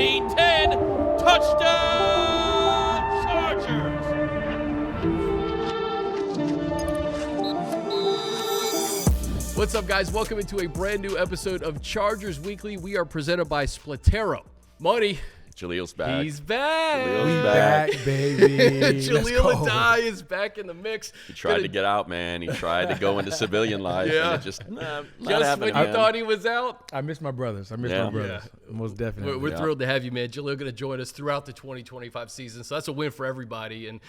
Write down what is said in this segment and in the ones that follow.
14-10. Touchdown, Chargers! What's up, guys? Welcome into a brand new episode of Chargers Weekly. We are presented by Splitero. Money. Jahleel's back. He's back. Jahleel's back, baby. Jahleel Addae is back in the mix. He tried to get out, man. He tried to go into civilian life. Yeah. And it just not Just happening, when you man. thought he was out. I miss my brothers. Most definitely. We're thrilled to have you, man. Jahleel going to join us throughout the 2025 season, so that's a win for everybody. And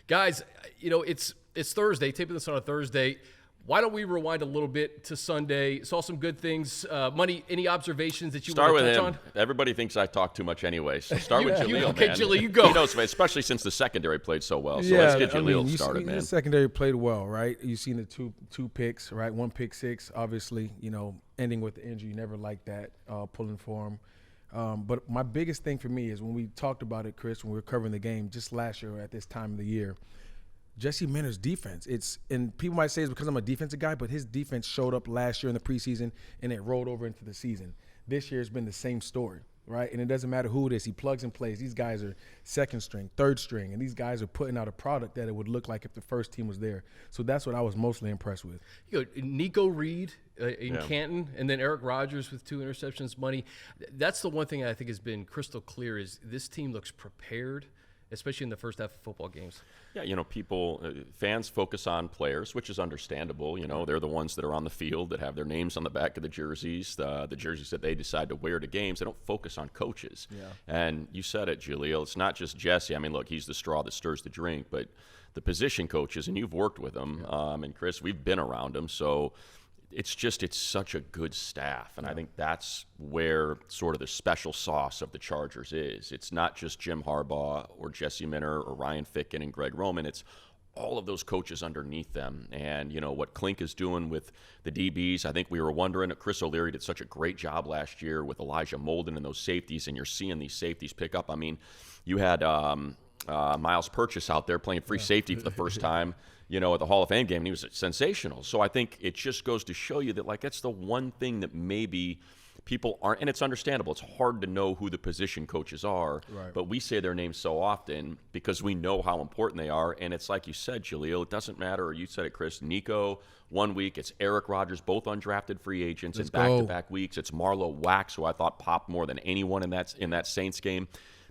guys, you know, it's Thursday, taping this on a Thursday. Why don't we rewind a little bit to Sunday? Saw some good things. Money, any observations that you want to touch on? Everybody thinks I talk too much anyway, so start with Jahleel, okay, man. Jahleel, you go. He knows, especially since the secondary played so well. So let's get Jahleel started, man. The secondary played well, right? You've seen the two picks, right? One pick six, obviously, you know, ending with the injury. You never liked that, pulling for him. But my biggest thing for me is when we talked about it, Chris, when we were covering the game just last year at this time of the year, Jesse Minter's defense. And people might say it's because I'm a defensive guy, but his defense showed up last year in the preseason and it rolled over into the season. This year has been the same story, right? And it doesn't matter who it is. He plugs and plays. These guys are second string, third string, and these guys are putting out a product that it would look like if the first team was there. So that's what I was mostly impressed with. You know, Nico Reed in Canton, and then Eric Rodgers with 2 interceptions. Money. That's the one thing I think has been crystal clear is this team looks prepared, especially in the first half of football games. Yeah, you know, fans focus on players, which is understandable. You know, they're the ones that are on the field that have their names on the back of the jerseys that they decide to wear to games. They don't focus on coaches. Yeah. And you said it, Jahleel. It's not just Jesse. I mean, look, he's the straw that stirs the drink, but the position coaches, and you've worked with them, and Chris, we've been around them, so it's such a good staff, and I think that's where sort of the special sauce of the Chargers is. It's not just Jim Harbaugh or Jesse Minter or Ryan Ficken and Greg Roman. It's all of those coaches underneath them. And, you know, what Klink is doing with the DBs, I think we were wondering. Chris O'Leary did such a great job last year with Elijah Molden and those safeties, and you're seeing these safeties pick up. I mean, you had Miles Purchase out there playing free safety for the first time, you know, at the Hall of Fame game, and he was sensational. So I think it just goes to show you that, like, that's the one thing that maybe people aren't, and it's understandable. It's hard to know who the position coaches are, but we say their names so often because we know how important they are. And it's like you said, Jahleel, it doesn't matter, or you said it, Chris, Nico, 1 week, it's Eric Rodgers, both undrafted free agents, in back-to-back weeks. It's Marlo Wax, who I thought popped more than anyone in that Saints game,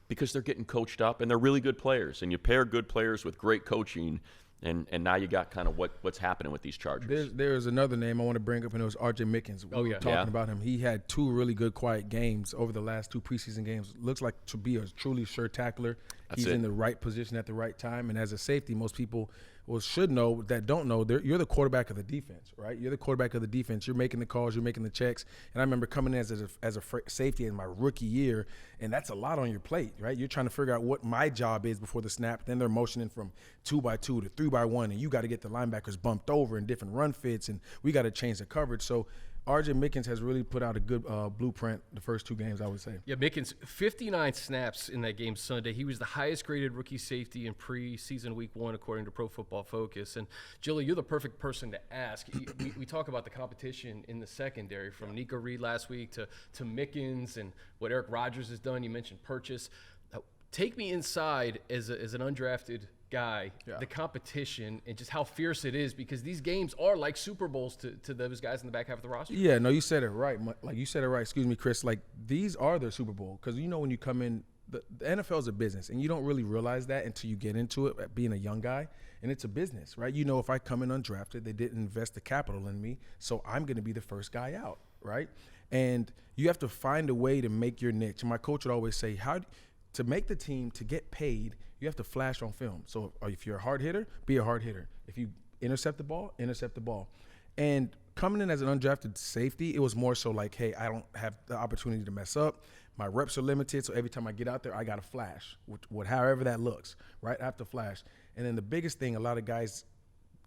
because they're getting coached up, and they're really good players. And you pair good players with great coaching, and now you got kind of what's happening with these Chargers. There's another name I want to bring up, and it was R.J. Mickens. We were talking about him. He had 2 really good quiet games over the last 2 preseason games. Looks like to be a truly sure tackler. He's in the right position at the right time. And as a safety, most people should know that don't know, you're the quarterback of the defense, right? You're the quarterback of the defense. You're making the calls. You're making the checks. And I remember coming in as a safety in my rookie year, and that's a lot on your plate, right? You're trying to figure out what my job is before the snap. Then they're motioning from 2x2 to 3x1, and you got to get the linebackers bumped over in different run fits, and we got to change the coverage. So R.J. Mickens has really put out a good blueprint the first 2 games, I would say. Yeah, Mickens, 59 snaps in that game Sunday. He was the highest-graded rookie safety in preseason week 1, according to Pro Football Focus. And, Jahleel, you're the perfect person to ask. We talk about the competition in the secondary, from Nico Reed last week to Mickens and what Eric Rodgers has done. You mentioned Purchase. Take me inside as an undrafted guy, the competition and just how fierce it is, because these games are like Super Bowls to those guys in the back half of the roster. Yeah, no, you said it right. Like you said it right. Excuse me, Chris. Like, these are their Super Bowl, because you know when you come in, the NFL is a business, and you don't really realize that until you get into it, being a young guy, and it's a business, right? You know, if I come in undrafted, they didn't invest the capital in me, so I'm going to be the first guy out, right? And you have to find a way to make your niche. And my coach would always say, to make the team, to get paid, you have to flash on film. So if you're a hard hitter, be a hard hitter. If you intercept the ball, intercept the ball. And coming in as an undrafted safety, it was more so like, hey, I don't have the opportunity to mess up. My reps are limited, so every time I get out there, I got to flash, however that looks, right? I have to flash. And then the biggest thing a lot of guys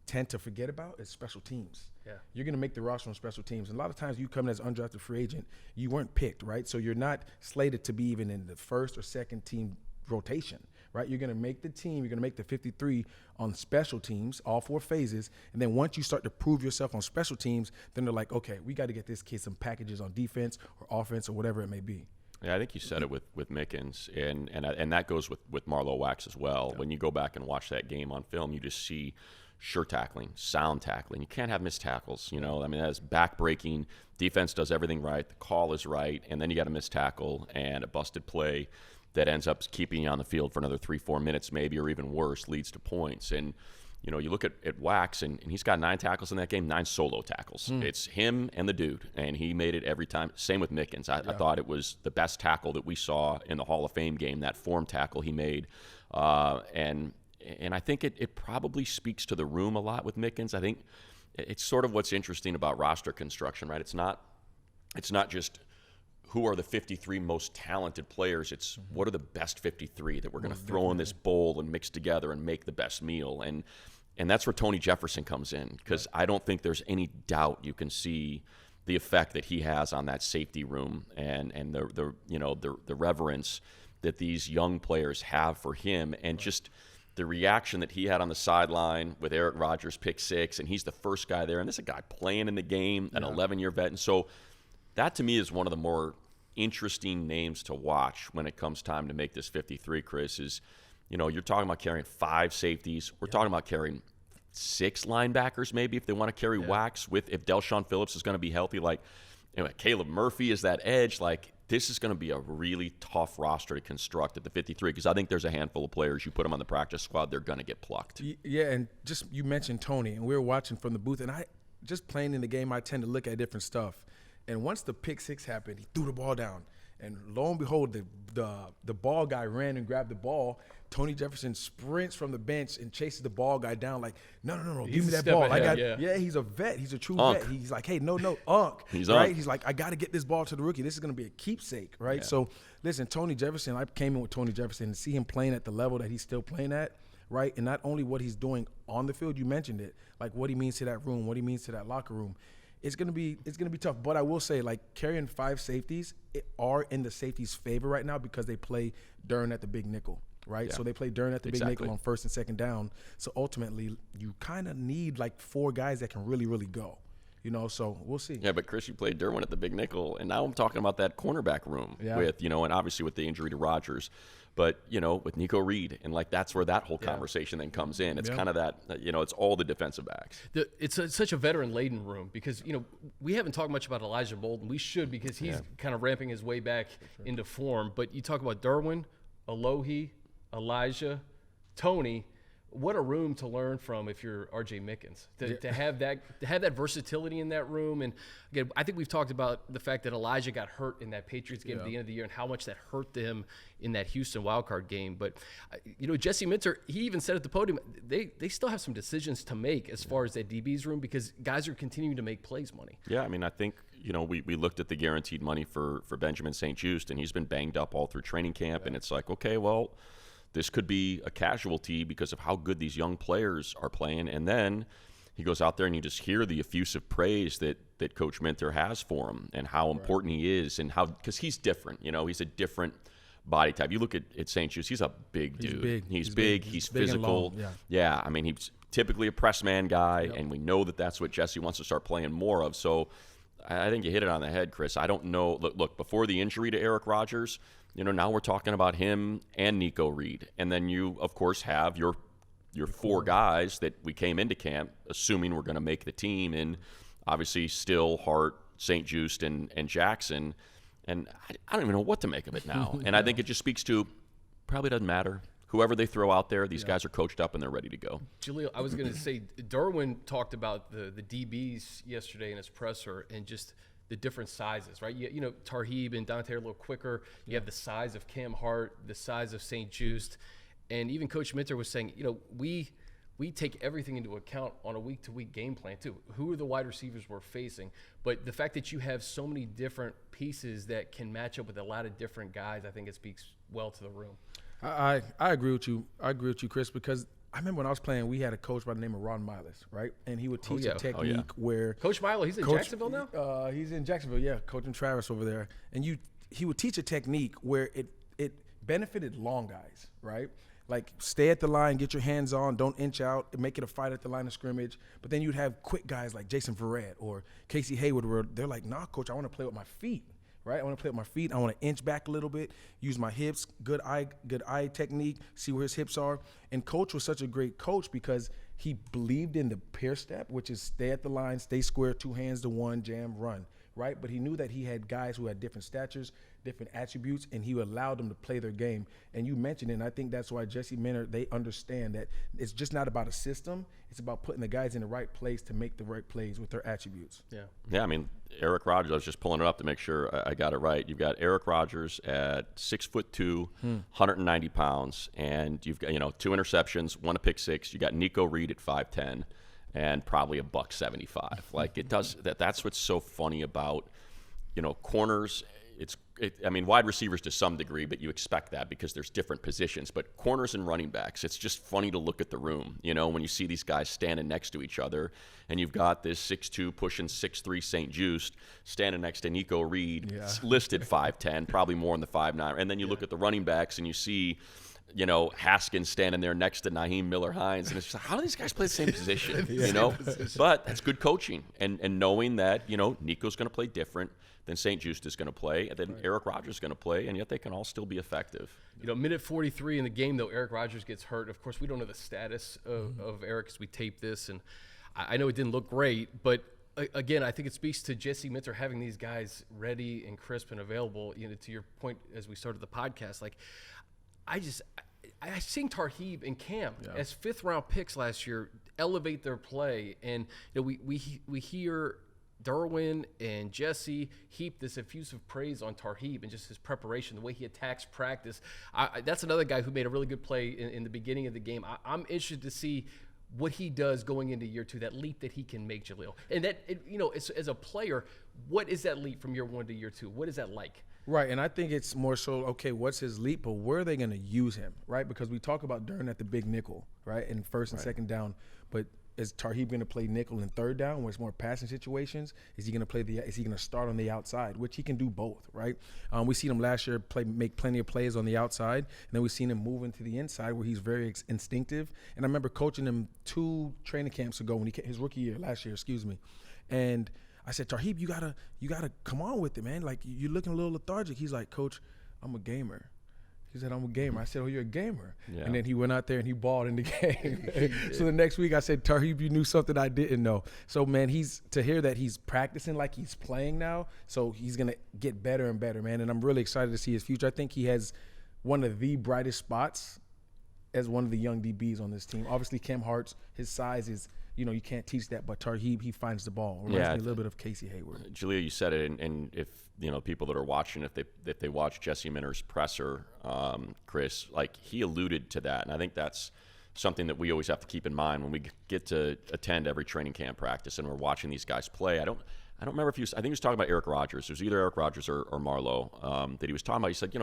tend to forget about is special teams. Yeah. You're going to make the roster on special teams. And a lot of times you come in as an undrafted free agent, you weren't picked, right? So you're not slated to be even in the first or second team rotation, right? You're going to make the team, you're going to make the 53 on special teams, all 4 phases. And then once you start to prove yourself on special teams, then they're like, okay, we got to get this kid some packages on defense or offense or whatever it may be. Yeah, I think you said it with Mickens, and that goes with Marlowe Wax as well. Yeah. When you go back and watch that game on film, you just see sure tackling, sound tackling. You can't have missed tackles. You know, I mean, that's back-breaking. Defense does everything right. The call is right, and then you got a missed tackle and a busted play that ends up keeping you on the field for another 3-4 minutes maybe, or even worse, leads to points. And, you know, you look at Wax, and he's got 9 tackles in that game, 9 solo tackles. It's him and the dude, and he made it every time. Same with Mickens. I thought it was the best tackle that we saw in the Hall of Fame game, that form tackle he made. And I think it probably speaks to the room a lot with Mickens. I think it's sort of what's interesting about roster construction, right? It's not just who are the 53 most talented players. It's what are the best 53 that we're going to throw in this bowl and mix together and make the best meal. And that's where Tony Jefferson comes in, because I don't think there's any doubt you can see the effect that he has on that safety room and the reverence that these young players have for him, and just the reaction that he had on the sideline with Eric Rodgers' pick 6, and he's the first guy there, and this is a guy playing in the game, an 11-year vet. And so that to me is one of the more interesting names to watch when it comes time to make this 53, Chris, is, you know, you're talking about carrying 5 safeties. We're talking about carrying 6 linebackers maybe if they want to carry Wax, with if Delshon Phillips is going to be healthy. Like, you know, Caleb Murphy is that edge. Like, this is going to be a really tough roster to construct at the 53, because I think there's a handful of players, you put them on the practice squad, they're going to get plucked. Yeah, and just you mentioned Tony, and we were watching from the booth, and I just playing in the game, I tend to look at different stuff. And once the pick 6 happened, he threw the ball down. And lo and behold, the ball guy ran and grabbed the ball. Tony Jefferson sprints from the bench and chases the ball guy down like, no, give me that ball. Ahead, He's a vet. He's a true Unk. vet. He's like, hey, no, Unk. He's right? Unk. He's like, I got to get this ball to the rookie. This is going to be a keepsake, right? Yeah. So, listen, Tony Jefferson, I came in with Tony Jefferson and see him playing at the level that he's still playing at, right? And not only what he's doing on the field, you mentioned it, like what he means to that room, what he means to that locker room. It's gonna be tough, but I will say, like, carrying 5 safeties are in the safeties' favor right now because they play Dern at the big nickel, right? Yeah. So they play Dern at the big nickel on first and second down. So ultimately, you kind of need like 4 guys that can really, really go, you know. So we'll see. Yeah, but Chris, you played Derwin at the big nickel, and now I'm talking about that cornerback room with, you know, and obviously with the injury to Rodgers. But, you know, with Nico Reed, and like that's where that whole conversation then comes in. It's kind of that, you know, it's all the defensive backs. It's such a veteran-laden room because, you know, we haven't talked much about Elijah Bolden. We should, because he's kind of ramping his way back into form. But you talk about Derwin, Alohi, Elijah, Tony. What a room to learn from if you're R.J. Mickens, to have that versatility in that room. And again, I think we've talked about the fact that Elijah got hurt in that Patriots game at the end of the year and how much that hurt them in that Houston wildcard game. But you know, Jesse Minter, he even said at the podium, they still have some decisions to make as far as that DB's room, because guys are continuing to make plays money. Yeah, I mean, I think, you know, we looked at the guaranteed money for Benjamin St-Juste, and he's been banged up all through training camp, and it's like, okay, well, this could be a casualty because of how good these young players are playing. And then he goes out there and you just hear the effusive praise that Coach Minter has for him and how important he is, and how, because he's different. You know, he's a different body type. You look at St-Juste, he's a big dude. He's big. He's physical. Yeah, I mean, he's typically a press man guy, and we know that that's what Jesse wants to start playing more of. So I think you hit it on the head, Chris. I don't know. Look, before the injury to Eric Rodgers, you know, now we're talking about him and Nico Reed. And then you, of course, have your 4 guys that we came into camp assuming we're going to make the team, and obviously still Hart, St-Juste, and Jackson. And I don't even know what to make of it now. And I think it just speaks to probably doesn't matter. Whoever they throw out there, these guys are coached up and they're ready to go. Jahleel, I was going to say, Derwin talked about the DBs yesterday in his presser and just the different sizes, right? You know, Tarheeb and Dante are a little quicker. You have the size of Cam Hart, the size of St-Juste. And even Coach Minter was saying, you know, we take everything into account on a week-to-week game plan too. Who are the wide receivers we're facing? But the fact that you have so many different pieces that can match up with a lot of different guys, I think it speaks well to the room. I agree with you. I agree with you, Chris, because I remember when I was playing, we had a coach by the name of Ron Miles, right? And he would teach a technique where Coach Milo, he's in Jacksonville now? He's in Jacksonville, yeah, coaching Travis over there. And he would teach a technique where it benefited long guys, right? Like, stay at the line, get your hands on, don't inch out, make it a fight at the line of scrimmage. But then you'd have quick guys like Jason Verrett or Casey Hayward where they're like, nah, coach, I want to play with my feet, right? I want to play with my feet. I want to inch back a little bit, use my hips, good eye technique, see where his hips are. And Coach was such a great coach because he believed in the pair step, which is stay at the line, stay square, 2 hands to 1, jam, run, right? But he knew that he had guys who had different statures, different attributes, and he allowed them to play their game. And you mentioned it, and I think that's why Jesse Minter, they understand that it's just not about a system. It's about putting the guys in the right place to make the right plays with their attributes. Yeah, I mean, Eric Rodgers, I was just pulling it up to make sure I got it right. You've got Eric Rodgers at 6'2", 190 pounds, and you've got, 2 interceptions, 1 pick six. You got Nico Reed at 5'10", and probably $175. Like, it does that's what's so funny about, corners. Wide receivers to some degree, but you expect that because there's different positions. But corners and running backs, it's just funny to look at the room, when you see these guys standing next to each other, and you've got this 6'2", pushing 6'3" St. Just standing next to Nico Reed, listed 5'10", probably more in the 5'9". And then you look at the running backs and you see, Haskins standing there next to Naheem Miller-Hines, and it's just like, how do these guys play the same position? But that's good coaching, and knowing that Nico's going to play different than St. Just is going to play, and then Eric Rodgers is going to play, and yet they can all still be effective. Minute 43 in the game, though, Eric Rodgers gets hurt. Of course, we don't know the status of Eric as we tape this, and I know it didn't look great, but again, I think it speaks to Jesse Minter having these guys ready and crisp and available. To your point as we started the podcast, like I seen Tarheeb and Cam as 5th-round picks last year elevate their play, and we hear Derwin and Jesse heap this effusive praise on Tarheeb and just his preparation, the way he attacks practice. That's another guy who made a really good play in the beginning of the game. I'm interested to see what he does going into year 2, that leap that he can make, Jahleel. And that, as a player, what is that leap from year 1 to year 2? What is that like? Right, and I think it's more so, okay, what's his leap, but where are they going to use him, right? Because we talk about Dern at the big nickel, right, in first and second down, but is Tarheeb going to play nickel in third down where it's more passing situations? Is he going to start on the outside, which he can do both, right? We seen him last year make plenty of plays on the outside, and then we've seen him move into the inside where he's very instinctive. And I remember coaching him 2 training camps ago when his rookie year, last year, and I said, Tarheeb, you gotta come on with it, man. Like, you're looking a little lethargic. He's like, Coach, I'm a gamer. He said, I'm a gamer. I said, oh, you're a gamer. Yeah. And then he went out there and he balled in the game. So the next week I said, Tarheeb, you knew something I didn't know. So, man, to hear that he's practicing like he's playing now, so he's going to get better and better, man. And I'm really excited to see his future. I think he has one of the brightest spots as one of the young DBs on this team. Obviously, Cam Hart's, his size is, you can't teach that, but Tarheeb, he finds the ball. Reminds me a little bit of Casey Hayward. Jahleel, you said it, and if people that are watching, if they watch Jesse Minter's presser, Chris, like, he alluded to that, and I think that's something that we always have to keep in mind when we get to attend every training camp practice and we're watching these guys play. I don't remember I think he was talking about Eric Rodgers. It was either Eric Rodgers or Marlowe that he was talking about. He said,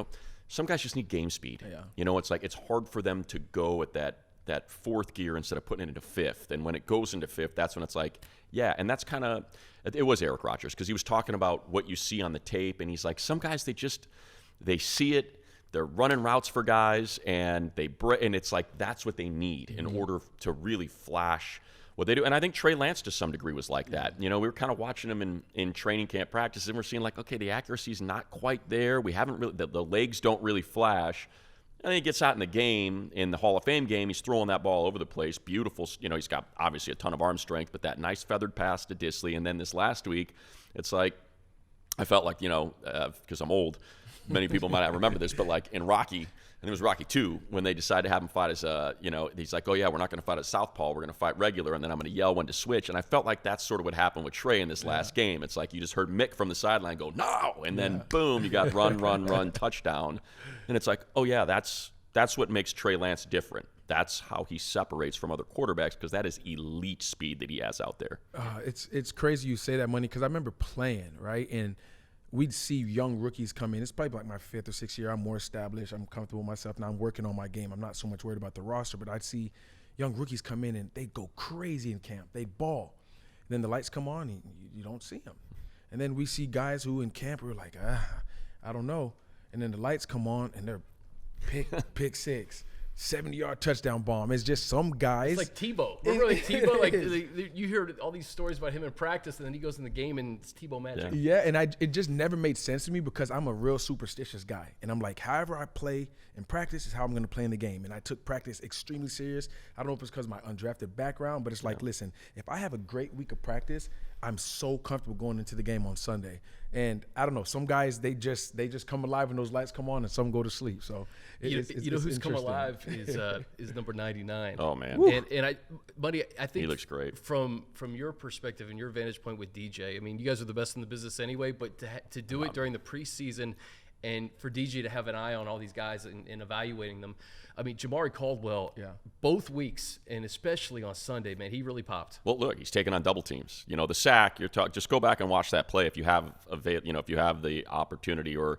some guys just need game speed. Yeah. It's like it's hard for them to go at that 4th gear instead of putting it into 5th. And when it goes into 5th, that's when it's like, yeah. And that's kind of, it was Eric Rodgers, because he was talking about what you see on the tape. And he's like, some guys, they see it, they're running routes for guys, and and it's like, that's what they need in order to really flash what they do. And I think Trey Lance to some degree was like that. We were kind of watching him in training camp practice, and we're seeing like, okay, the accuracy's not quite there. We haven't really, the legs don't really flash. And then he gets out in the game, in the Hall of Fame game, he's throwing that ball over the place. Beautiful. He's got obviously a ton of arm strength, but that nice feathered pass to Disley. And then this last week, it's like, I felt like, because I'm old, many people might not remember this, but like in Rocky, I think it was Rocky 2, when they decided to have him fight as he's like, oh yeah, we're not going to fight as southpaw, we're going to fight regular, and then I'm going to yell when to switch. And I felt like that's sort of what happened with Trey in this last game. It's like you just heard Mick from the sideline go, no, and then boom, you got run, touchdown. And it's like, oh yeah, that's what makes Trey Lance different. That's how he separates from other quarterbacks, because that is elite speed that he has out there. It's crazy you say that, Money, because I remember playing, right? And we'd see young rookies come in. It's probably like my 5th or 6th year. I'm more established. I'm comfortable with myself. Now I'm working on my game. I'm not so much worried about the roster, but I'd see young rookies come in and they'd go crazy in camp. They'd ball. And then the lights come on and you don't see them. And then we see guys who in camp are like, I don't know. And then the lights come on and they're pick 6, 70-yard touchdown bomb. It's just some guys. It's like Tebow. Remember like Tebow? Like you hear all these stories about him in practice, and then he goes in the game and it's Tebow magic. Yeah, and it just never made sense to me because I'm a real superstitious guy. And I'm like, however I play in practice is how I'm going to play in the game. And I took practice extremely serious. I don't know if it's because of my undrafted background, but it's like, listen, if I have a great week of practice, I'm so comfortable going into the game on Sunday. And I don't know, some guys, they just come alive when those lights come on, and some go to sleep. So you know who's come alive is number 99. Oh man, and Buddy, I think he looks great from your perspective and your vantage point with DJ. I mean, you guys are the best in the business anyway, but to do it during the preseason and for DJ to have an eye on all these guys and evaluating them. I mean, Jamaree Caldwell, both weeks, and especially on Sunday, man, he really popped. Well, look, he's taking on double teams. You know, the sack. Just go back and watch that play if you have if you have the opportunity or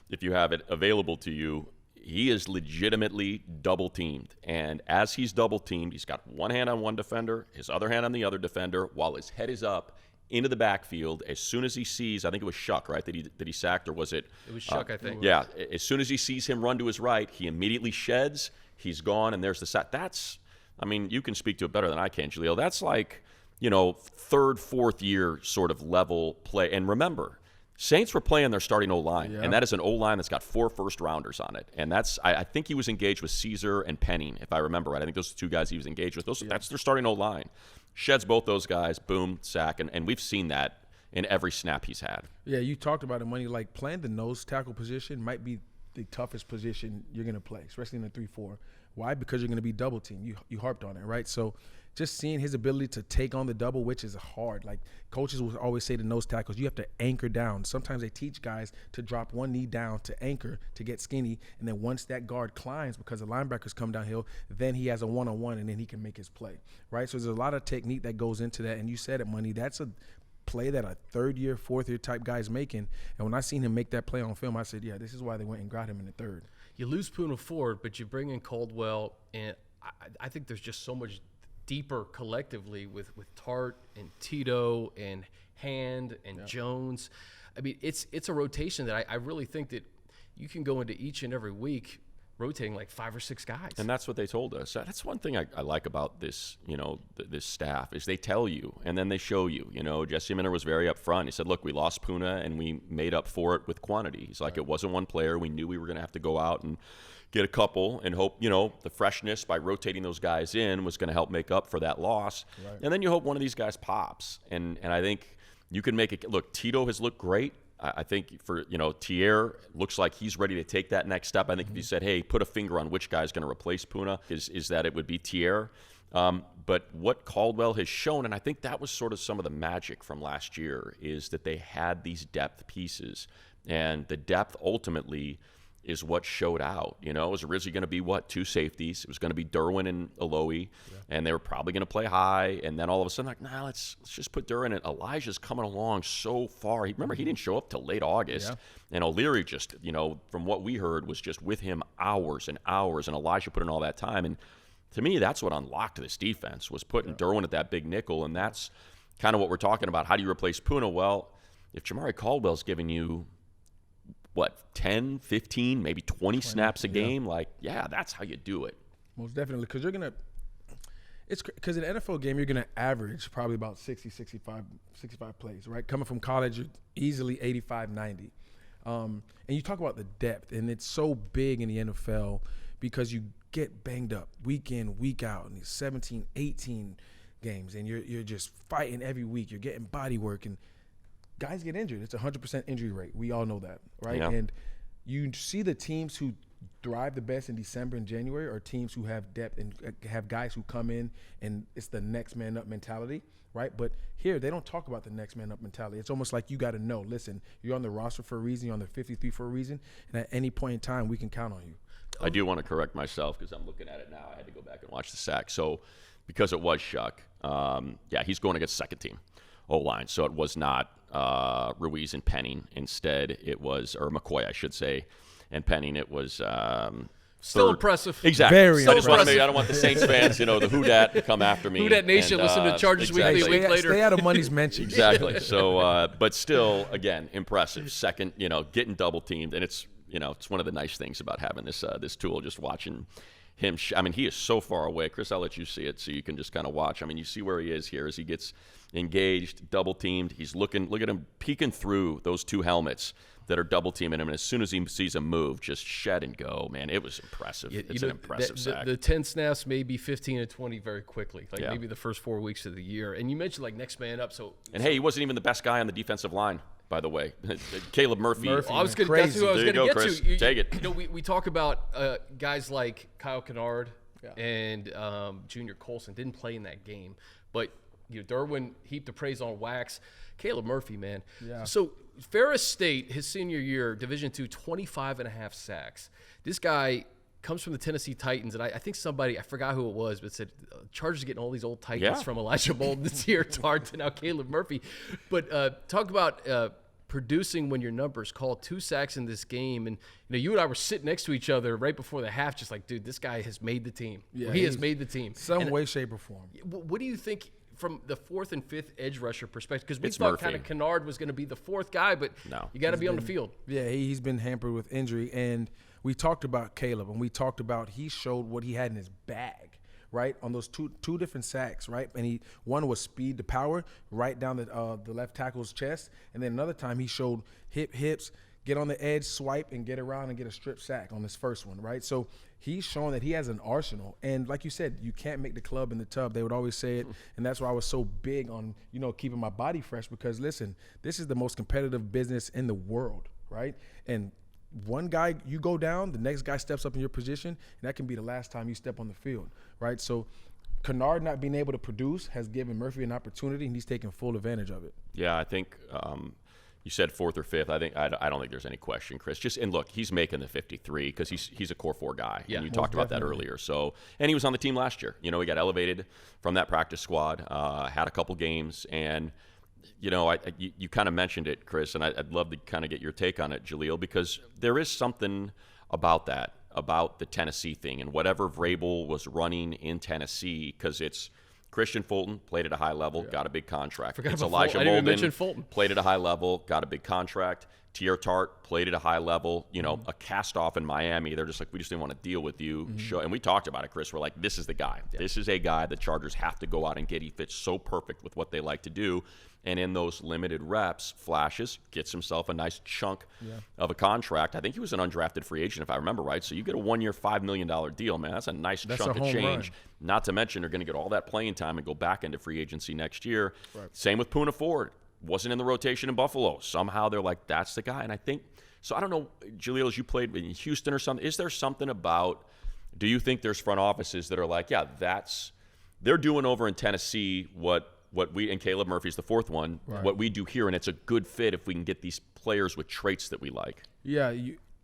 if you have it available to you. He is legitimately double teamed, and as he's double teamed, he's got one hand on one defender, his other hand on the other defender, while his head is up into the backfield. As soon as he sees, I think it was Shuck, right, that he sacked, or was it? It was Shuck, I think. Yeah. As soon as he sees him run to his right, he immediately sheds. He's gone, and there's the sack. That's, I mean, you can speak to it better than I can, Jahleel. That's like, you know, third, fourth year sort of level play. And remember, Saints were playing their starting O-line, and that is an O-line that's got 4 first-rounders on it. And that's, I think he was engaged with Caesar and Penning, if I remember right. I think those are 2 guys he was engaged with. That's their starting O-line. Sheds both those guys, boom, sack, and we've seen that in every snap he's had. Yeah, you talked about it, Money. Like, playing the nose tackle position might be the toughest position you're going to play, especially in a 3-4. Why? Because you're going to be double teamed. You harped on it, right? So just seeing his ability to take on the double, which is hard. Like, coaches will always say to nose tackles, you have to anchor down. Sometimes they teach guys to drop one knee down to anchor, to get skinny, and then once that guard climbs, because the linebackers come downhill, then he has a one-on-one, and then he can make his play, right? So there's a lot of technique that goes into that, and you said it, Money. That's a play that a third-year, fourth-year type guy is making, and when I seen him make that play on film, I said, yeah, this is why they went and got him in the third. You lose Poona Ford, but you bring in Caldwell, and I think there's just so much deeper collectively with Hart and Tito and Hand and Jones. I mean, it's a rotation that I really think that you can go into each and every week rotating like 5 or 6 guys. And that's what they told us. That's one thing I like about this, you know, this staff is they tell you and then they show you. You know, Jesse Minter was very upfront. He said, look, we lost Poona and we made up for it with quantity. He's like, it wasn't one player. We knew we were going to have to go out and get a couple and hope, you know, the freshness by rotating those guys in was going to help make up for that loss. Right. And then you hope one of these guys pops. And I think you can make it. Look, Tito has looked great. I think for, you know, Thier looks like he's ready to take that next step. I think if you said, hey, put a finger on which guy's going to replace Poona, is that it would be Thier. But what Caldwell has shown, and I think that was sort of some of the magic from last year, is that they had these depth pieces. And the depth ultimately is what showed out. You know, it was originally going to be, 2 safeties. It was going to be Derwin and Alohi, and they were probably going to play high. And then all of a sudden, like, nah, let's just put Derwin in. Elijah's coming along so far. Remember, he didn't show up till late August. And O'Leary just, you know, from what we heard, was just with him hours and hours, and Elijah put in all that time. And to me, that's what unlocked this defense, was putting Derwin at that big nickel. And that's kind of what we're talking about. How do you replace Poona? Well, if Jamaree Caldwell's giving you 10, 15, maybe 20 snaps a game? Like, that's how you do it. Most definitely, because you're going to – it's because in an NFL game, you're going to average probably about 60, 65 plays, right? Coming from college, you're easily 85, 90. And you talk about the depth, and it's so big in the NFL because you get banged up week in, week out, in these 17, 18 games, and you're just fighting every week. You're getting body work, and guys get injured. It's a 100% injury rate. We all know that, right? Yeah. And you see the teams who thrive the best in December and January are teams who have depth and have guys who come in and it's the next man up mentality, right? But here, they don't talk about the next man up mentality. It's almost like you got to know, listen, you're on the roster for a reason, you're on the 53 for a reason, and at any point in time, we can count on you. I do want to correct myself because I'm looking at it now. I had to go back and watch the sack. So because it was Shuck, he's going against second team O-line. So it was not Ruiz and Penning. Instead, it was, or McCoy, I should say, and Penning. It was still third. Impressive. Exactly. Very I just want to impressive. I don't want the Saints fans, the Who Dat to come after me. Who Dat Nation, listen to Chargers Weekly a week later. Stay out of Money's mention. Exactly. So, but still, again, impressive. Second, getting double teamed, and it's it's one of the nice things about having this tool. Just watching him. I mean, he is so far away. Chris, I'll let you see it so you can just kind of watch. I mean, you see where he is here as he gets engaged, double teamed. He's look at him peeking through those two helmets that are double teaming him, and as soon as he sees him move, just shed and go. Man, it was impressive. It's an impressive sack. The 10 snaps, maybe 15 and 20 very quickly, maybe the first 4 weeks of the year. And you mentioned next man up. Hey, he wasn't even the best guy on the defensive line, by the way. Caleb Murphy. I was gonna, that's who I was going to get Chris. to. Take it. We talk about guys like Kyle Kennard and Junior Colson didn't play in that game, but Derwin heaped the praise on Wax. Caleb Murphy, man. Yeah. So Ferris State, his senior year, Division II, 25.5 sacks. This guy comes from the Tennessee Titans, and I think somebody, I forgot who it was, but said Chargers are getting all these old Titans from Elijah Molden this year. It's hard to now Caleb Murphy. But talk about producing when your numbers call. 2 sacks in this game, and you and I were sitting next to each other right before the half, just like, dude, this guy has made the team. Yeah, he has made the team. Some way, shape, or form. What do you think from the 4th and 5th edge rusher perspective? Because we thought kind of Kennard was going to be the 4th guy, but you got to be on the field. Yeah, he's been hampered with injury, and we talked about Caleb, and we talked about he showed what he had in his bag, right, on those two different sacks, right? And one was speed to power right down the left tackle's chest, and then another time he showed hips, get on the edge, swipe, and get around and get a strip sack on this first one, right? So he's showing that he has an arsenal. And like you said, you can't make the club in the tub. They would always say it, and that's why I was so big on, keeping my body fresh, because, listen, this is the most competitive business in the world, right? And one guy, you go down, the next guy steps up in your position, and that can be the last time you step on the field, right? So Kennard not being able to produce has given Murphy an opportunity, and he's taking full advantage of it. Yeah, I think you said 4th or 5th. I don't think there's any question, Chris. And look, he's making the 53 because he's a core 4 guy. Yeah, and you talked about that earlier. So, and he was on the team last year. He got elevated from that practice squad, had a couple games, and you kind of mentioned it, Chris, and I'd love to kind of get your take on it, Jahleel, because there is something about that, about the Tennessee thing and whatever Vrabel was running in Tennessee, because it's Christian Fulton played at a high level, got a big contract. It's Elijah Molden, played at a high level, got a big contract. Tier Tart played at a high level. A cast-off in Miami. They're just like, we just didn't want to deal with you. And we talked about it, Chris. We're like, this is the guy. Yeah. This is a guy the Chargers have to go out and get. He fits so perfect with what they like to do. And in those limited reps, flashes, gets himself a nice chunk of a contract. I think he was an undrafted free agent, if I remember right. So you get a 1-year, $5 million deal, man. That's a nice chunk of change. Run. Not to mention they're going to get all that playing time and go back into free agency next year. Right. Same with Poona Ford. Wasn't in the rotation in Buffalo. Somehow they're like, that's the guy. And I think, so I don't know, Jahleel, as you played in Houston or something, is there something about, do you think there's front offices that are like, yeah, they're doing over in Tennessee what we, and Caleb Murphy's the 4th one, what we do here, and it's a good fit if we can get these players with traits that we like. Yeah,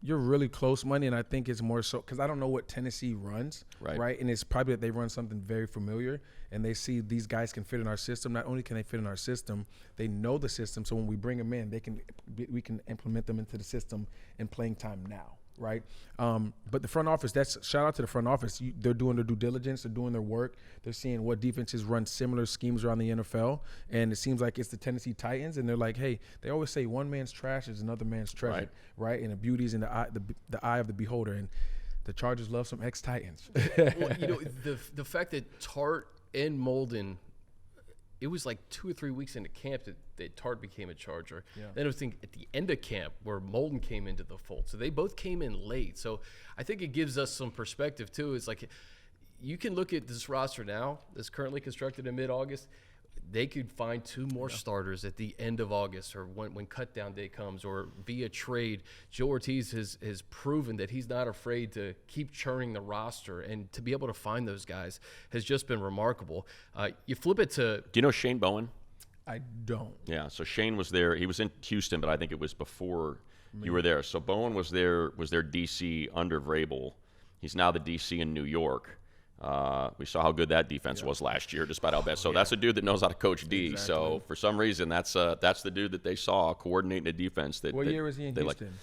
you're really close, Money, and I think it's more so because I don't know what Tennessee runs, right? And it's probably that they run something very familiar, and they see these guys can fit in our system. Not only can they fit in our system, they know the system, so when we bring them in, we can implement them into the system in playing time now, right? But the front office, shout out to the front office. They're doing their due diligence. They're doing their work. They're seeing what defenses run similar schemes around the NFL. And it seems like it's the Tennessee Titans. And they're like, hey, they always say one man's trash is another man's treasure, right? And the beauty is in the eye of the beholder. And the Chargers love some ex-Titans. Well, the fact that Tart and Molden, it was like 2 or 3 weeks into camp that Tart became a Charger. Yeah. Then it was at the end of camp where Molden came into the fold. So they both came in late. So I think it gives us some perspective too. It's like you can look at this roster now that's currently constructed in mid-August. They could find 2 more starters at the end of August or when cut-down day comes or via trade. Joe Ortiz has proven that he's not afraid to keep churning the roster, and to be able to find those guys has just been remarkable. You flip it to – Do you know Shane Bowen? I don't. Yeah, so Shane was there. He was in Houston, but I think it was before you were there. So Bowen was their DC under Vrabel. He's now the DC in New York. We saw how good that defense was last year, despite how bad. So that's a dude that knows how to coach D. Exactly. So for some reason, that's the dude that they saw coordinating the defense. What year was he in Houston?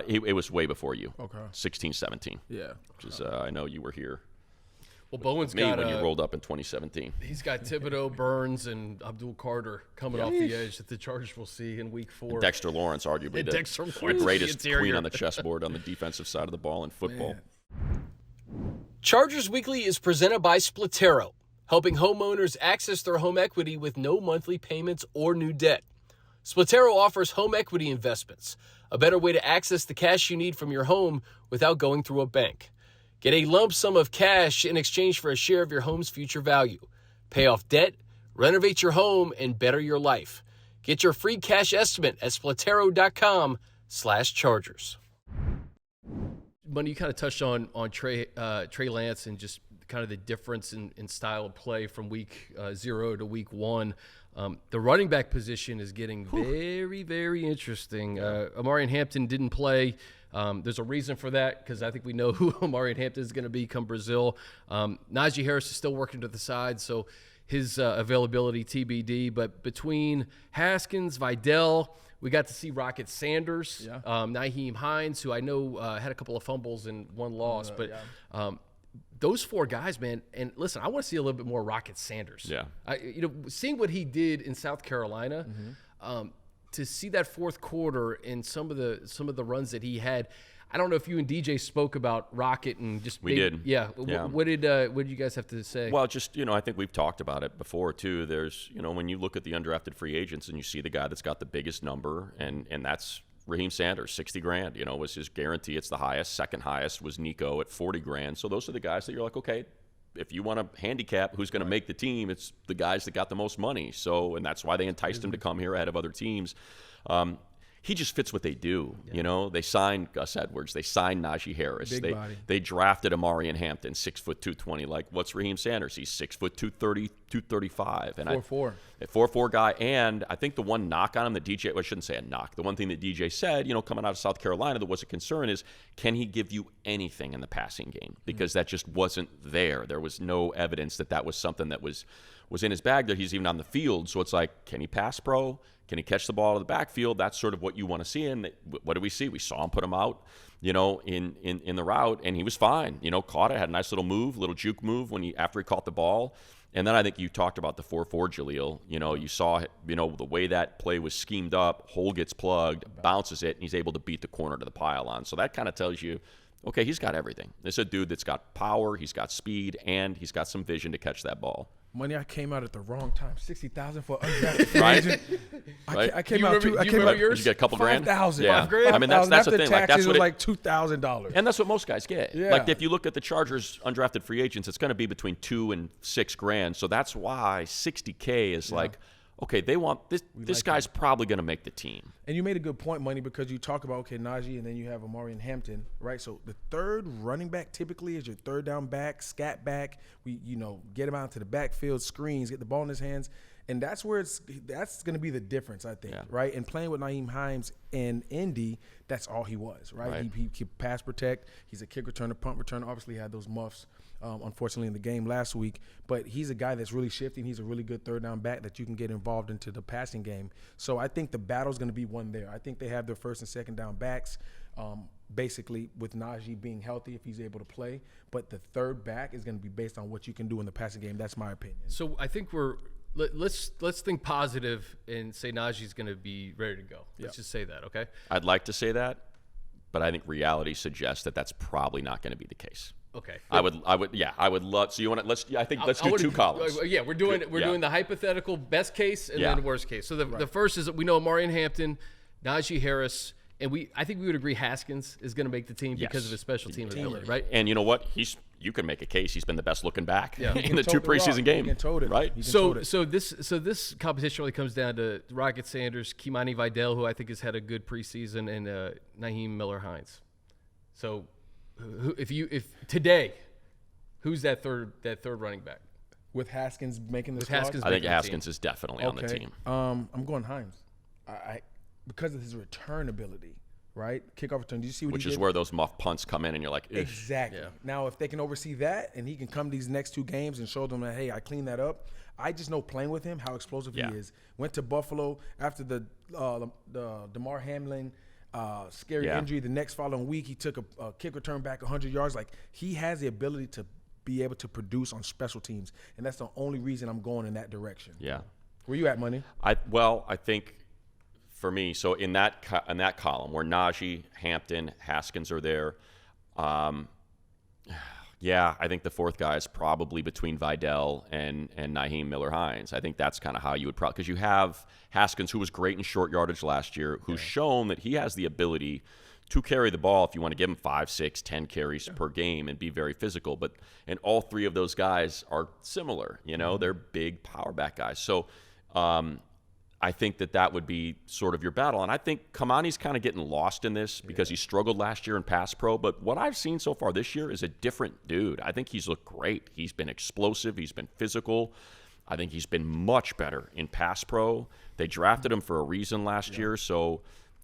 It was way before you. Okay. 16, 17. Yeah. Which is I know you were here. Well, Bowen's got when you rolled up in 2017. He's got Thibodeau, Burns, and Abdul Carter coming off the edge that the Chargers will see in Week 4. And Dexter Lawrence, arguably the greatest queen on the chessboard on the defensive side of the ball in football. Man. Chargers Weekly is presented by Splitero, helping homeowners access their home equity with no monthly payments or new debt. Splitero offers home equity investments, a better way to access the cash you need from your home without going through a bank. Get a lump sum of cash in exchange for a share of your home's future value. Pay off debt, renovate your home, and better your life. Get your free cash estimate at splitero.com/Chargers. Money, you kind of touched on Trey Lance and just kind of the difference in style of play from week 0 to week 1. The running back position is getting very, very interesting. Omarion Hampton didn't play. There's a reason for that because I think we know who Omarion Hampton is going to be come Brazil. Najee Harris is still working to the side, so his availability TBD. But between Haskins, Vidal, we got to see Rocket Sanders, Nyheim Hines, who I know had a couple of fumbles and one loss. Those 4 guys, man, and listen, I want to see a little bit more Rocket Sanders. Yeah. Seeing what he did in South Carolina, to see that fourth quarter and some of the runs that he had. I don't know if you and DJ spoke about Rocket and just we did. Yeah. What did you guys have to say? Well, just I think we've talked about it before too. There's when you look at the undrafted free agents and you see the guy that's got the biggest number, and that's Raheem Sanders, $60,000. Was his guarantee. It's the highest. Second highest was Nico at $40,000. So those are the guys that you're like, okay, if you want to handicap who's going to make the team, it's the guys that got the most money. So, and that's why they enticed him to come here ahead of other teams. He just fits what they do. Yeah. They signed Gus Edwards. They signed Najee Harris. Big body. They drafted Omarion Hampton, 6'2", 220. Like, what's Raheem Sanders? He's 6'2", 230, 235. And 4'4". A 4'4" guy. And I think the one knock on him that DJ, well, I shouldn't say a knock. The one thing that DJ said, coming out of South Carolina that was a concern is, can he give you anything in the passing game? Because that just wasn't there. There was no evidence that was something that was in his bag, that he's even on the field. So it's like, can he pass pro? Can he catch the ball out of the backfield? That's sort of what you want to see. And what did we see? We saw him put him out, in the route, and he was fine. Caught it, had a nice little move, little juke move after he caught the ball. And then I think you talked about the 4-4 Jahleel. You saw, the way that play was schemed up, hole gets plugged, bounces it, and he's able to beat the corner to the pylon. So that kind of tells you, okay, he's got everything. This is a dude that's got power, he's got speed, and he's got some vision to catch that ball. Money, I came out at the wrong time. $60,000 for undrafted free Right? agent. Right? I came out. Yours? Did you get a couple grand? $5,000. Yeah. $5,000? I mean, that's the After thing. Like, taxes, that's it what was like $2,000. and that's what most guys get. Yeah. Like, if you look at the Chargers undrafted free agents, it's going to be between $2,000 and $6,000. So that's why $60K is like, okay, they want this. This guy's probably going to make the team. And you made a good point, Money, because you talk about, Najee, and then you have Omarion Hampton, right? So the third running back typically is your third down back, scat back. We, get him out to the backfield, screens, get the ball in his hands. And that's where that's going to be the difference, I think, right? And playing with Nyheim Hines in Indy, that's all he was, right? He could pass protect. He's a kick returner, punt returner. Obviously, he had those muffs, unfortunately, in the game last week. But he's a guy that's really shifting. He's a really good third down back that you can get involved into the passing game. So I think the battle's going to be one there. I think they have their first and second down backs, basically with Najee being healthy if he's able to play. But the third back is going to be based on what you can do in the passing game. That's my opinion. So I think let's think positive and say Najee's going to be ready to go. Let's just say that, okay? I'd like to say that, but I think reality suggests that that's probably not going to be the case. Okay. I would love. So you want to? Let's do 2 columns. Yeah, we're doing the hypothetical best case and then the worst case. So the first is that we know Omarion Hampton, Najee Harris, and I think we would agree Haskins is going to make the team because of his special team ability, right? And you know what? You can make a case. He's been the best looking back in the 2 tote the preseason rock. games, He can tote it. right? He can So tote it. this competition really comes down to Rocket Sanders, Kimani Vidal, who I think has had a good preseason, and Nyheim Miller-Hines. So if today, who's that third running back? With Haskins making the With squad? Haskins I think making the Haskins is definitely on the team. I'm going Hines. I because of his return ability, right? Kickoff return. Did you see what Which he is did? where those muff punts come in, and you're like, ugh. Exactly. Yeah. Now, if they can oversee that and he can come these next 2 games and show them that, hey, I cleaned that up. I just know playing with him how explosive he is. Went to Buffalo after the Damar Hamlin scary injury. The next following week, he took a kick return back 100 yards. Like, he has the ability to be able to produce on special teams, and that's the only reason I'm going in that direction. Yeah. Where you at, Money? I think for me, so in that column where Najee, Hampton, Haskins are there, Yeah, I think the fourth guy is probably between Vidal and Nyheim Miller-Hines. I think that's kind of how you would probably – because you have Haskins, who was great in short yardage last year, who's shown that he has the ability to carry the ball if you want to give him 5, 6, 10 carries per game and be very physical. And all three of those guys are similar. They're big power back guys. So I think that would be sort of your battle. And I think Kamani's kind of getting lost in this because he struggled last year in pass pro. But what I've seen so far this year is a different dude. I think he's looked great. He's been explosive. He's been physical. I think he's been much better in pass pro. They drafted him for a reason last year. So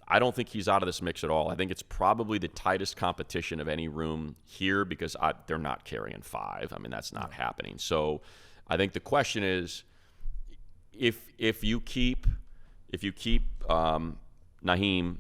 I don't think he's out of this mix at all. I think it's probably the tightest competition of any room here because they're not carrying 5. I mean, that's not happening. So I think the question is, if you keep Nyheim,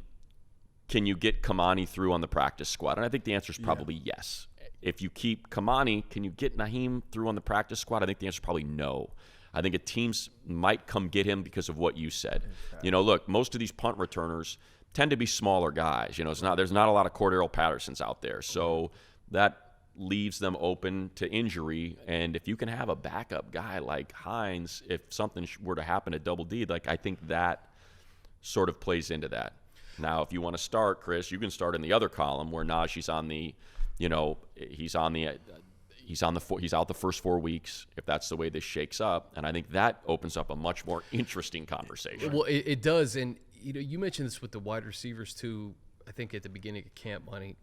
can you get Kamani through on the practice squad? And I think the answer is probably yes. If you keep Kamani, can you get Nyheim through on the practice squad? I think the answer is probably no. I think teams might come get him because of what you said. Look, most of these punt returners tend to be smaller guys. There's not a lot of Cordero Pattersons out there, so that leaves them open to injury. And if you can have a backup guy like Hines, if something were to happen to Double D, I think that sort of plays into that. Now, if you want to start, Chris, you can start in the other column where Najee's on the, he's out the first 4 weeks if that's the way this shakes up. And I think that opens up a much more interesting conversation. Well, it does. And, you mentioned this with the wide receivers too. I think at the beginning of camp, Money,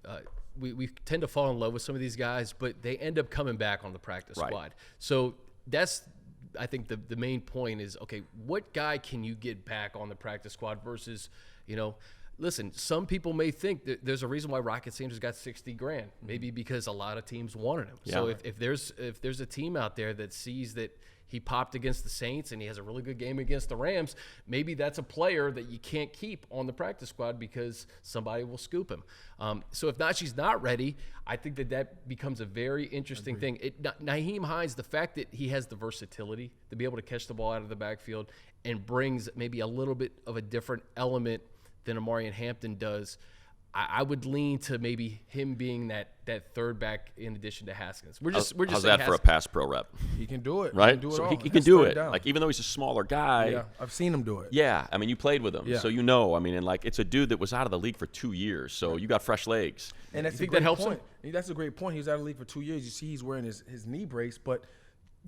we tend to fall in love with some of these guys, but they end up coming back on the practice squad. So that's, I think, the main point is, okay, what guy can you get back on the practice squad versus, listen, some people may think that there's a reason why Rocket Sanders got $60,000, maybe because a lot of teams wanted him. So if there's a team out there that sees that he popped against the Saints and he has a really good game against the Rams, maybe that's a player that you can't keep on the practice squad because somebody will scoop him. So if Najee's not ready, I think that becomes a very interesting thing. Nyheim Hines, the fact that he has the versatility to be able to catch the ball out of the backfield and brings maybe a little bit of a different element than Omarion Hampton does, I would lean to maybe him being that third back in addition to Haskins. We're just how's that for a pass pro rep? He can do it. Right? He can do it so all. he can do it. Even though he's a smaller guy. Yeah, I've seen him do it. Yeah, I mean, you played with him, so it's a dude that was out of the league for 2 years, so you got fresh legs. And that's a great point. That's a great point. He was out of the league for 2 years. You see he's wearing his knee brace, but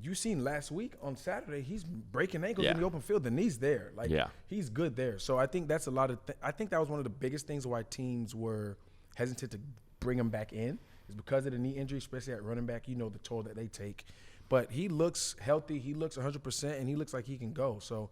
you seen last week on Saturday, he's breaking ankles in the open field. The knee's there. He's good there. So I think that's a lot of I think that was one of the biggest things why teams were hesitant to bring him back in, is because of the knee injury, especially at running back. The toll that they take. But he looks healthy. He looks 100%, and he looks like he can go. So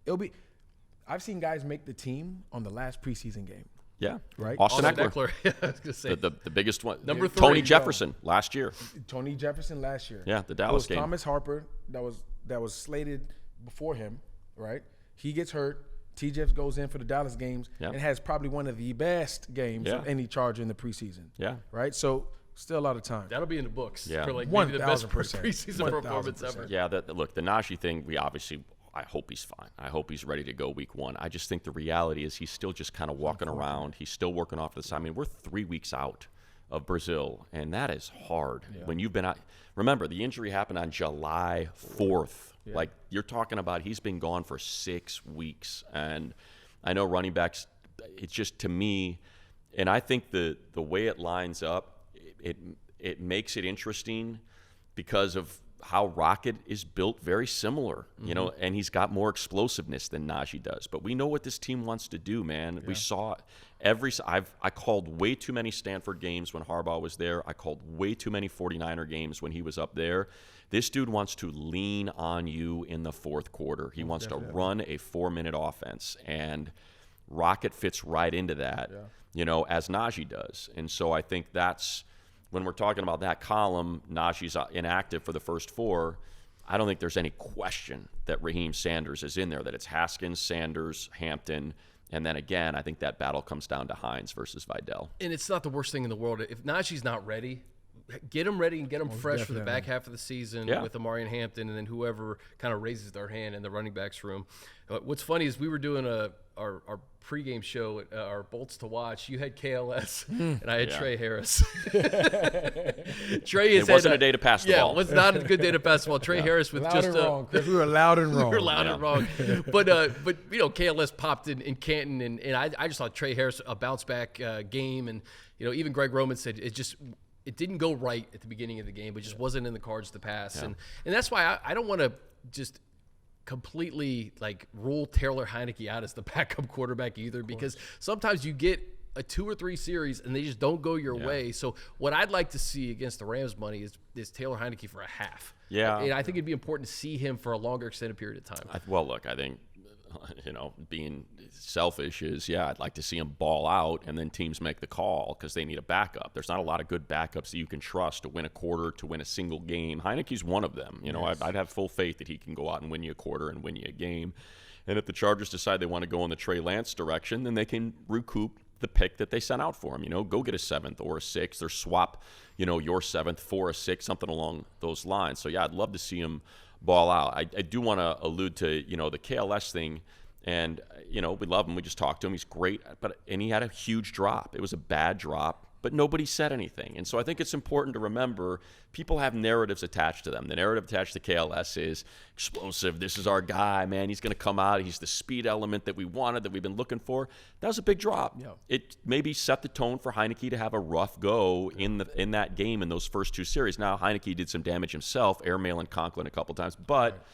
it'll be – I've seen guys make the team on the last preseason game. Yeah. Right? Austin Eckler. I was going to say. The biggest one. Number 3. Tony Jefferson last year. Tony Jefferson last year. Yeah, the Dallas game. Thomas Harper that was slated before him, right? He gets hurt. T-Jeff goes in for the Dallas games and has probably one of the best games of any Charger in the preseason. Yeah. Right? So still a lot of time. That'll be in the books for maybe the best 1,000%. Preseason performance ever. Yeah, look, the Najee thing, I hope he's fine. I hope he's ready to go week 1. I just think the reality is he's still just kind of walking around. He's still working off the side. I mean, we're 3 weeks out of Brazil, and that is hard when you've been out. Remember, the injury happened on July 4th. Yeah. You're talking about he's been gone for 6 weeks. And I know running backs, it's just to me, and I think the way it lines up, it makes it interesting because of how Rocket is built very similar, and he's got more explosiveness than Najee does. But we know what this team wants to do, man. Yeah. We saw I called way too many Stanford games when Harbaugh was there. I called way too many 49er games when he was up there. This dude wants to lean on you in the fourth quarter. He wants to run a 4-minute offense, and Rocket fits right into that, as Najee does. And so I think that's, when we're talking about that column, Najee's inactive for the first 4. I don't think there's any question that Raheem Sanders is in there, that it's Haskins, Sanders, Hampton, and then again, I think that battle comes down to Hines versus Vidal. And it's not the worst thing in the world. If Najee's not ready, get them ready and get them fresh for the definitely. back half of the season with Omarion Hampton and then whoever kind of raises their hand in the running backs room. What's funny is we were doing our pregame show at our Bolts to Watch. You had KLS and I had Trey Harris. Trey it wasn't a day to pass the ball. Yeah, it was not a good day to pass the ball. Trey Harris with loud just and wrong, Chris. We were loud and wrong. we were loud and wrong. But KLS popped in Canton and I just thought Trey Harris a bounce back game, and even Greg Roman said it didn't go right at the beginning of the game, but just wasn't in the cards to pass. And that's why I don't want to just completely rule Taylor Heineke out as the backup quarterback either, because sometimes you get a 2 or 3 series and they just don't go your way. So what I'd like to see against the Rams money is Taylor Heineke for a half. Yeah. And I think it'd be important to see him for a longer extended period of time. I think being selfish is, I'd like to see him ball out and then teams make the call because they need a backup. There's not a lot of good backups that you can trust to win a quarter, to win a single game. Heineke's one of them. I'd have full faith that he can go out and win you a quarter and win you a game. And if the Chargers decide they want to go in the Trey Lance direction, then they can recoup the pick that they sent out for him. Go get a 7th or a 6th or swap, your 7th for a 6th, something along those lines. So, I'd love to see him ball out. I do want to allude to, the KLS thing. And, we love him. We just talked to him. He's great. And he had a huge drop. It was a bad drop, but nobody said anything. And so I think it's important to remember people have narratives attached to them. The narrative attached to KLS is explosive. This is our guy, man. He's going to come out. He's the speed element that we wanted, that we've been looking for. That was a big drop. Yeah. It maybe set the tone for Heineke to have a rough go in that game in those first 2 series. Now, Heineke did some damage himself, airmailing Conklin a couple times, but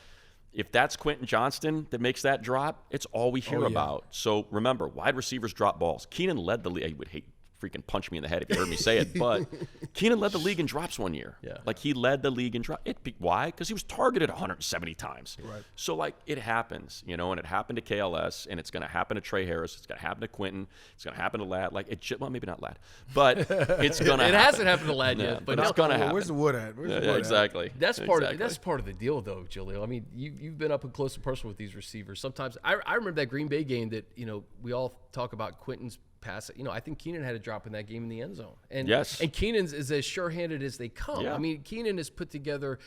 if that's Quentin Johnston that makes that drop, it's all we hear about. So remember, wide receivers drop balls. Keenan led the league. I would hate freaking punch me in the head if you heard me say it, but Keenan led the league in drops one year. Yeah. He led the league in drops. Why? Because he was targeted 170 times. Right. So, it happens, and it happened to KLS, and it's going to happen to Trey Harris. It's going to happen to Quentin. It's going to happen to Ladd. Well, maybe not Ladd, but it's going to happen. It hasn't happened to Ladd yet, but it's going to happen. Where's the wood at? Exactly. That's part of the deal, though, Jahleel. I mean, you've been up close and personal with these receivers. Sometimes I remember that Green Bay game that we all talk about Quentin's pass. I think Keenan had a drop in that game in the end zone. And Keenan's is as sure-handed as they come. Yeah. I mean, Keenan is put together.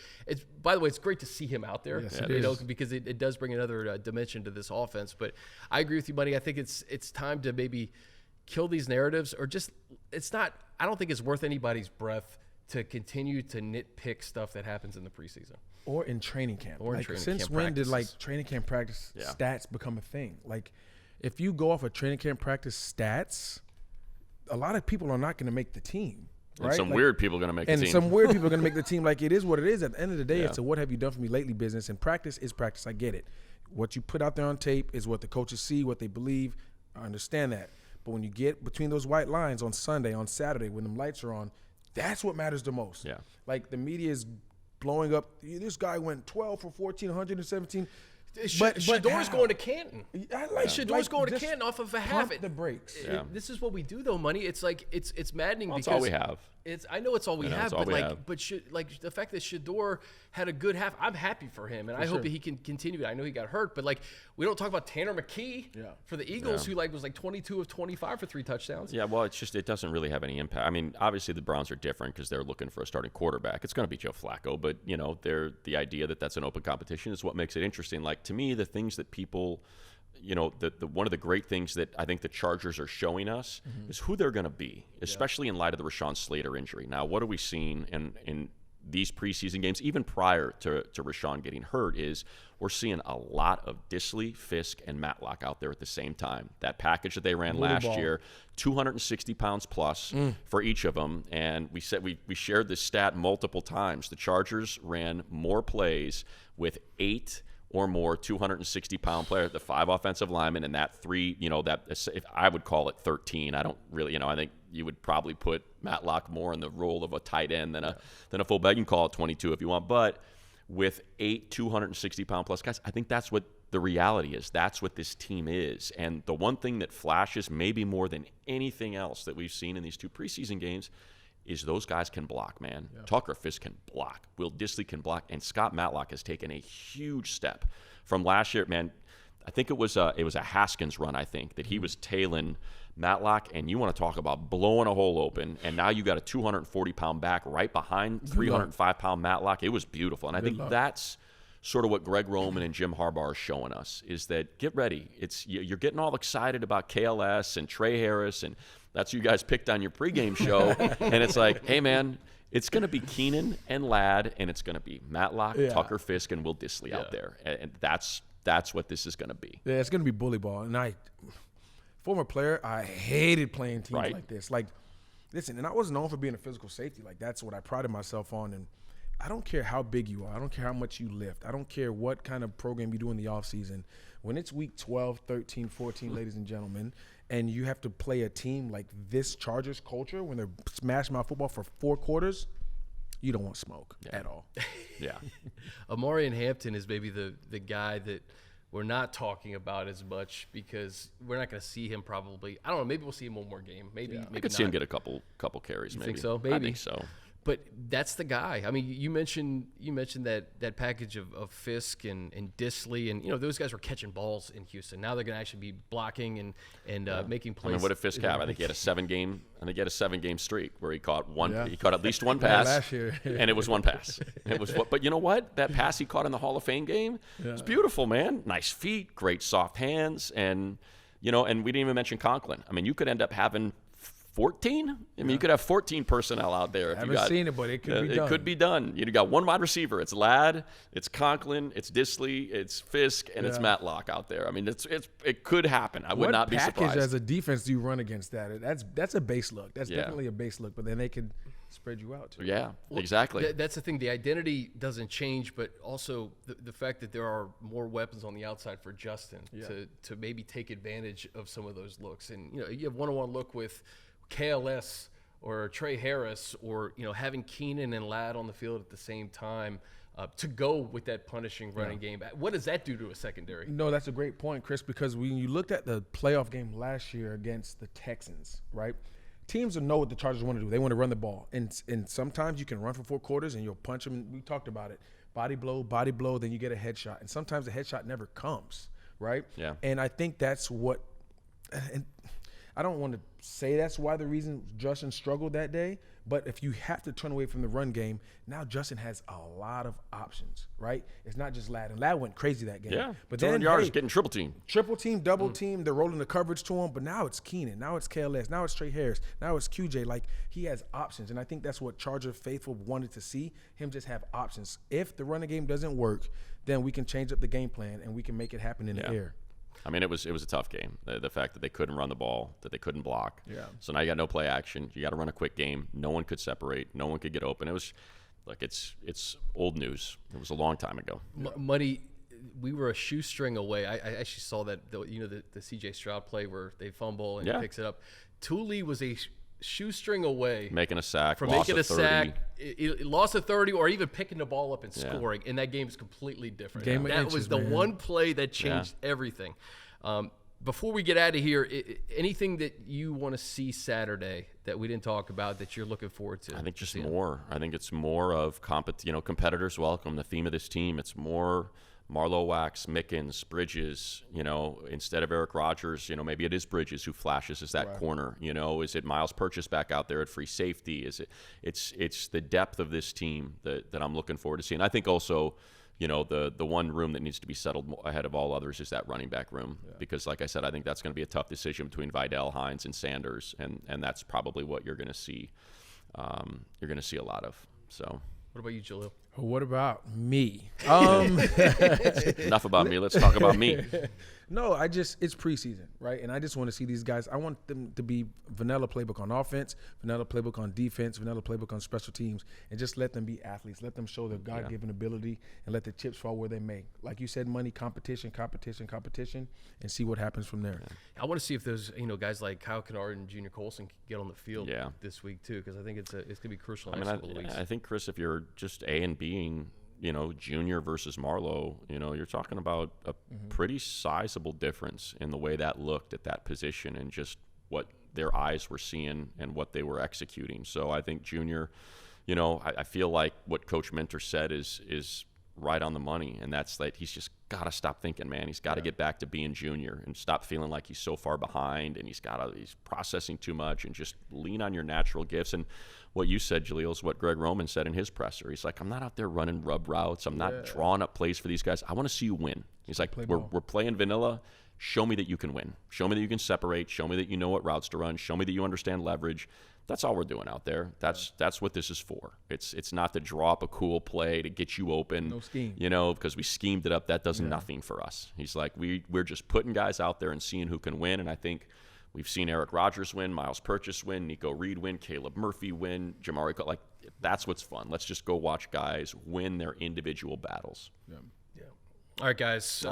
By the way, it's great to see him out there. Yes, because it does bring another dimension to this offense. But I agree with you, buddy. I think it's time to maybe kill these narratives, or just I don't think it's worth anybody's breath to continue to nitpick stuff that happens in the preseason or in training camp. Since when did training camp practice stats become a thing? If you go off of training camp practice stats, a lot of people are not going to make the team. Right? And some weird people are going to make the team. And some weird people are going to make the team. It is what it is. At the end of the day, it's a what have you done for me lately business. And practice is practice. I get it. What you put out there on tape is what the coaches see, what they believe. I understand that. But when you get between those white lines on Sunday, on Saturday, when the lights are on, that's what matters the most. Yeah. The media is blowing up. This guy went 12 for 14, 117. Shador's going to Canton. Shador's going to Canton off of a half. Pump the brakes. This is what we do, though, Money. It's it's maddening because it's all we have. I know it's all we have, but the fact that Shador had a good half, I'm happy for him, and I hope that he can continue. I know he got hurt, but we don't talk about Tanner McKee for the Eagles, who was 22 of 25 for 3 touchdowns. Yeah, well, it doesn't really have any impact. I mean, obviously the Browns are different because they're looking for a starting quarterback. It's going to be Joe Flacco, but the idea that that's an open competition is what makes it interesting. To me, the things that people. One of the great things that I think the Chargers are showing us is who they're going to be, especially in light of the Rashawn Slater injury. Now, what are we seeing in these preseason games, even prior to Rashawn getting hurt, is we're seeing a lot of Disley, Fisk, and Matlock out there at the same time. That package that they ran last year, 260 pounds plus for each of them. And we said we shared this stat multiple times. The Chargers ran more plays with 8 or more 260-pound players, the 5 offensive linemen, and that 3, if I would call it 13. I don't really, I think you would probably put Matlock more in the role of a tight end than a fullback. You can call it 22 if you want, but with 8 260-pound plus guys, I think that's what the reality is. That's what this team is. And the one thing that flashes maybe more than anything else that we've seen in these 2 preseason games is those guys can block, man. Yeah. Tucker Fisk can block. Will Disley can block. And Scott Matlock has taken a huge step from last year. Man, I think it was a Haskins run, I think, that he was tailing Matlock, and you want to talk about blowing a hole open, and now you got a 240-pound back right behind 305-pound Matlock. It was beautiful, and I think that's sort of what Greg Roman and Jim Harbaugh are showing us, is that get ready. You're getting all excited about KLS and Trey Harris, and that's who you guys picked on your pregame show, and it's like, hey, man, it's going to be Keenan and Ladd, and it's going to be Matlock, Tucker Fisk, and Will Dissly out there, and that's what this is going to be. Yeah, it's going to be bully ball, and former player, I hated playing teams like this. Like, listen, and I was known for being a physical safety. Like, that's what I prided myself on, and I don't care how big you are. I don't care how much you lift. I don't care what kind of program you do in the offseason. When it's week 12, 13, 14, ladies and gentlemen, and you have to play a team like this Chargers culture when they're smashing my football for 4 quarters, you don't want smoke at all. Yeah. Omarion Hampton is maybe the guy that we're not talking about as much because we're not going to see him probably. I don't know. Maybe we'll see him one more game. Maybe I could see him get a couple carries. Maybe. Think so? Maybe. I think so. But that's the guy. I mean, you mentioned that package of Fisk and Dissly, and those guys were catching balls in Houston. Now they're going to actually be blocking and making plays. I mean, what did Fisk have? I think he had a 7-game streak where he caught one. Yeah. He caught at least one pass last year. And it was one pass. But you know what? That pass he caught in the Hall of Fame game was beautiful, man. Nice feet, great soft hands, and and we didn't even mention Conklin. I mean, you could end up having 14? I mean, you could have 14 personnel out there. I haven't seen it, but it could be done. It could be done. You got one wide receiver. It's Ladd, it's Conklin, it's Dissly, it's Fisk, and it's Matlock out there. I mean, it could happen. I would not be surprised. What package as a defense do you run against that? That's a base look. That's definitely a base look, but then they could spread you out too. Yeah, exactly. That's the thing. The identity doesn't change, but also the fact that there are more weapons on the outside for Justin to maybe take advantage of some of those looks. And you have one-on-one look with KLS or Trey Harris, or having Keenan and Ladd on the field at the same time to go with that punishing running game. What does that do to a secondary? No, that's a great point, Chris, because when you looked at the playoff game last year against the Texans, right? Teams will know what the Chargers want to do. They want to run the ball, and sometimes you can run for 4 quarters and you'll punch them. We talked about it. Body blow, then you get a headshot, and sometimes the headshot never comes, right? Yeah. And I think that's what. And I don't want to say that's why the reason Justin struggled that day, but if you have to turn away from the run game, now Justin has a lot of options, right? It's not just Ladd. And Ladd went crazy that game. Yeah, but 200 yards, getting triple team. Triple team, double team, they're rolling the coverage to him, but now it's Keenan, now it's KLS, now it's Trey Harris, now it's QJ. Like, he has options, and I think that's what Charger faithful wanted to see, him just have options. If the running game doesn't work, then we can change up the game plan, and we can make it happen in the air. I mean, it was a tough game. The fact that they couldn't run the ball, that they couldn't block. Yeah. So now you got no play action. You got to run a quick game. No one could separate. No one could get open. It was like it's old news. It was a long time ago. Money, we were a shoestring away. I actually saw that the C.J. Stroud play where they fumble and he picks it up. Thule was a shoestring away making a sack, from making a sack, loss of 30, or even picking the ball up and scoring, and that game is completely different. That was the one play that changed everything. Before we get out of here, anything that you want to see Saturday that we didn't talk about that you're looking forward to? I think just more. I think it's more of competitors welcome. The theme of this team. It's more Marlowe Wax, Mickens, Bridges, instead of Eric Rodgers, maybe it is Bridges who flashes as that corner, is it Miles Purchase back out there at free safety? It's the depth of this team that I'm looking forward to seeing. I think also, the one room that needs to be settled ahead of all others is that running back room, because like I said, I think that's going to be a tough decision between Vidal, Hines, and Sanders, and that's probably what you're going to see. You're going to see a lot of. So. What about you, Jahleel? What about me? Enough about me. Let's talk about me. No, it's preseason, right? And I just want to see these guys. I want them to be vanilla playbook on offense, vanilla playbook on defense, vanilla playbook on special teams, and just let them be athletes. Let them show their God-given ability and let the chips fall where they may. Like you said, money, competition, and see what happens from there. I want to see if those guys like Kyle Kennard and Junior Colson can get on the field this week too, because I think it's going to be crucial. I think, Chris, if you're just A and Bing, Junior versus Marlowe, you're talking about a pretty sizable difference in the way that looked at that position and just what their eyes were seeing and what they were executing. So I think Junior, I feel like what Coach Minter said is right on the money. And that's like, he's just got to stop thinking, man. He's got to get back to being junior and stop feeling like he's so far behind and he's processing too much, and just lean on your natural gifts. And what you said, Jahleel, is what Greg Roman said in his presser. He's like, I'm not out there running rub routes. I'm not drawing up plays for these guys. I want to see you win. He's like, we're playing vanilla. Show me that you can win. Show me that you can separate. Show me that you know what routes to run. Show me that you understand leverage. That's all we're doing out there. That's what this is for. It's not to draw up a cool play to get you open. No scheme. You know, because we schemed it up. That does nothing for us. He's like, we're just putting guys out there and seeing who can win. And I think we've seen Eric Rodgers win, Miles Purchase win, Nico Reed win, Caleb Murphy win, Jamaree. Like, that's what's fun. Let's just go watch guys win their individual battles. Yeah. All right, guys.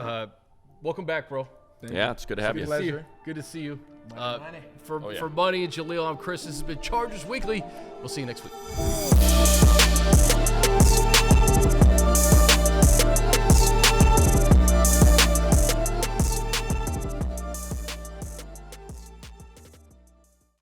Welcome back, bro. Yeah, it's good to have you. Good to see you. For Money and Jahleel, I'm Chris. This has been Chargers Weekly. We'll see you next week.